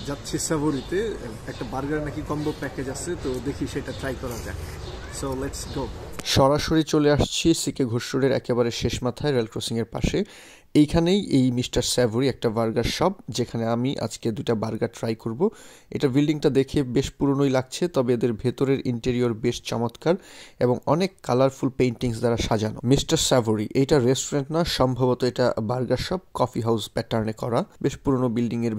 যাচ্ছি সাভোরিতে, একটা বার্গার নাকি কম্বো প্যাকেজ আছে, তো দেখি সেটা ট্রাই করা যাক। So let's go. সরাসরি চলে আসছি সিকে ঘোষ রোডের একেবারে শেষ মাথায় রেল ক্রসিংয়ের পাশে। এইখানেই এই মিস্টার স্যাভোরি একটা বার্গার শপ, যেখানে আমি আজকে দুটা বার্গার ট্রাই করব। এটা বিল্ডিংটা দেখে বেশ পুরনোই লাগছে, তবে এদের ভেতরের ইন্টেরিয়র বেশ চমৎকার এবং অনেক কালারফুল পেইন্টিংস দ্বারা সাজানো। মিস্টার স্যাভোরি এইটা রেস্টুরেন্ট না, সম্ভবত এটা বার্গার শপ, কফি হাউস প্যাটার্নে করা, বেশ পুরনো বিল্ডিং এর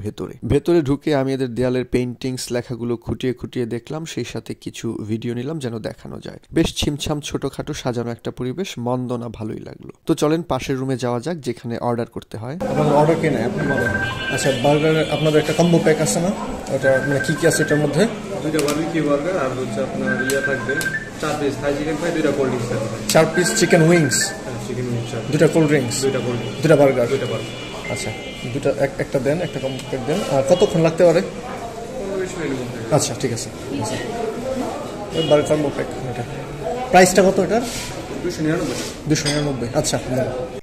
ভেতরে ঢুকে আমি এদের দেয়ালের পেইন্টিংস লেখাগুলো খুঁটিয়ে খুঁটিয়ে দেখলাম, সেই সাথে কিছু ভিডিও নিলাম যেন দেখানো যায়। বেশ ছিমছাম ছোটখাটো সাজানো একটা পরিবেশ, মন্দ না, ভালোই লাগলো। তো চলেন পাশের রুমে যাওয়া যাক, যেখানে অর্ডার করতে হয়। আপনাদের অর্ডার কে নেয় আপনি বলেন। আচ্ছা, বার্গার আপনাদের একটা কম্বো প্যাক আছে না? ওটা মানে কি কি আছে এটার মধ্যে? দুইটা বারবিকিউ বার্গার আর হচ্ছে আপনার থাকবে 4 পিস থাই চিকেন ফ্রাই, 2টা কোল্ড ড্রিঙ্কস থাকবে। 4 piece chicken wings, chicken wings, 2টা কোল্ড ড্রিঙ্কস, 2টা বার্গার। আচ্ছা, দুটা একটা দেন, একটা কম্বো প্যাক দেন। আর কতক্ষণ লাগতে পারে? 15-20 মিনিটের মধ্যে। আচ্ছা, ঠিক আছে। বার্গার কম্বো প্যাক, এটা প্রাইসটা কত এটার? 299। আচ্ছা।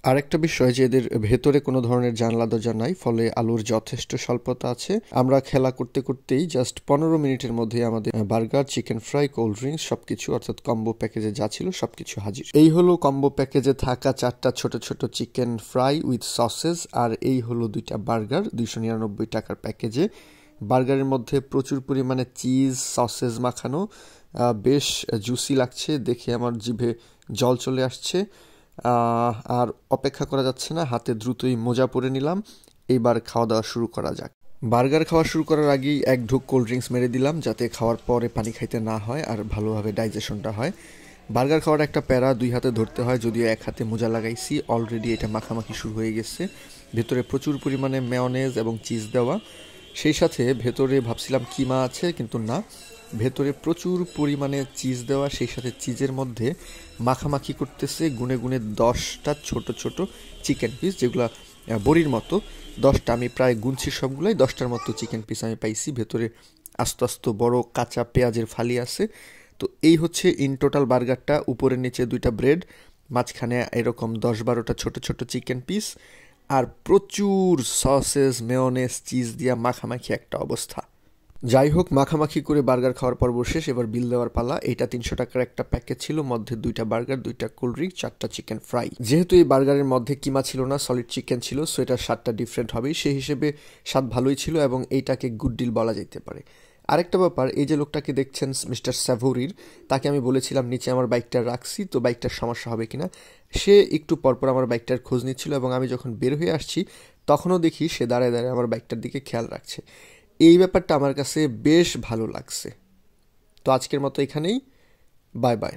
আরেকটা বিষয় যে এদের ভেতরে কোনো ধরনের জানলা দরজা নাই, ফলে আলোর যথেষ্ট স্বল্পতা আছে। আমরা খেলা করতে করতেই জাস্ট 15 মিনিটের মধ্যে আমাদের burger, chicken fry, cold drinks সবকিছু, অর্থাৎ কম্বো প্যাকেজে যা ছিল সবকিছু হাজির। এই হলো কম্বো প্যাকেজে থাকা 4টা ছোট ছোট চিকেন ফ্রাই উইথ সসেস, আর এই হলো 2টা বার্গার 299 টাকার প্যাকেজে। বার্গারের মধ্যে প্রচুর পরিমাণে চিজ সসেস মাখানো, বেশ জুসি লাগছে দেখে, আমার জিভে জল চলে আসছে। আর অপেক্ষা করা যাচ্ছে না, হাতে দ্রুতই মোজা পরে নিলাম। এইবার খাওয়া দাওয়া শুরু করা যাক। বার্গার খাওয়া শুরু করার আগেই এক ঢুক কোল্ড ড্রিঙ্কস মেরে দিলাম, যাতে খাওয়ার পরে পানি খাইতে না হয় আর ভালোভাবে ডাইজেশনটা হয়। বার্গার খাওয়ার একটা প্যারা, 2 হাতে ধরতে হয়, যদিও 1 হাতে মোজা লাগাইছি। অলরেডি এটা মাখামাখি শুরু হয়ে গেছে, ভেতরে প্রচুর পরিমাণে মেয়োনেজ এবং চিজ দেওয়া। সেই সাথে ভেতরে ভাবছিলাম কিমা আছে, কিন্তু না, ভেতরে প্রচুর পরিমাণে চিজ দেওয়া, সেই সাথে চিজের মধ্যে মাখামাখি করতেছে গুনে গুনে 10টা ছোট ছোট চিকেন পিস, যেগুলো বড়ির মতো। 10টা, আমি প্রায় গুনছি সবগুলাই, 10টার মতো চিকেন পিস আমি পাইছি। ভেতরে আস্ত আস্ত বড় কাঁচা পেঁয়াজের ফালি আছে। তো এই হচ্ছে ইন টোটাল বার্গারটা। উপরে নিচে 2টা ব্রেড, মাঝখানে এরকম 10-12টা ছোট ছোট চিকেন পিস, আর প্রচুর সসেস মেয়োনেজ চিজ দিয়া মাখামাখি একটা অবস্থা। যাই হোক, মাখামাখি করে বার্গার খাওয়ার পর্ব শেষ, এবার বিল দেওয়ার পালা। এটা 300 টাকার একটা প্যাকেজ ছিল, মধ্যে 2টা বার্গার, 2টা কোল্ড ড্রিঙ্ক, 4টা চিকেন ফ্রাই। যেহেতু এই বার্গারের মধ্যে কিমা ছিল না, সলিড চিকেন ছিল, সো এটার স্বাদটা ডিফারেন্ট হবেই। সেই হিসেবে স্বাদ ভালোই ছিল এবং এইটাকে গুড ডিল বলা যেতে পারে। আরেকটা ব্যাপার, এই যে লোকটাকে দেখছেন মিস্টার স্যাভোরির, তাকে আমি বলেছিলাম নিচে আমার বাইকটা রাখছি, তো বাইকটার সমস্যা হবে কিনা। সে একটু পরপর আমার বাইকটার খোঁজ নিচ্ছিল এবং আমি যখন বের হয়ে আসছি তখনও দেখি সে দাঁড়ায় দাঁড়ায় আমার বাইকটার দিকে খেয়াল রাখছে। এই ব্যাপারটা আমার কাছে বেশ ভালো লাগছে। তো আজকের মতো এখানেই, বাই বাই।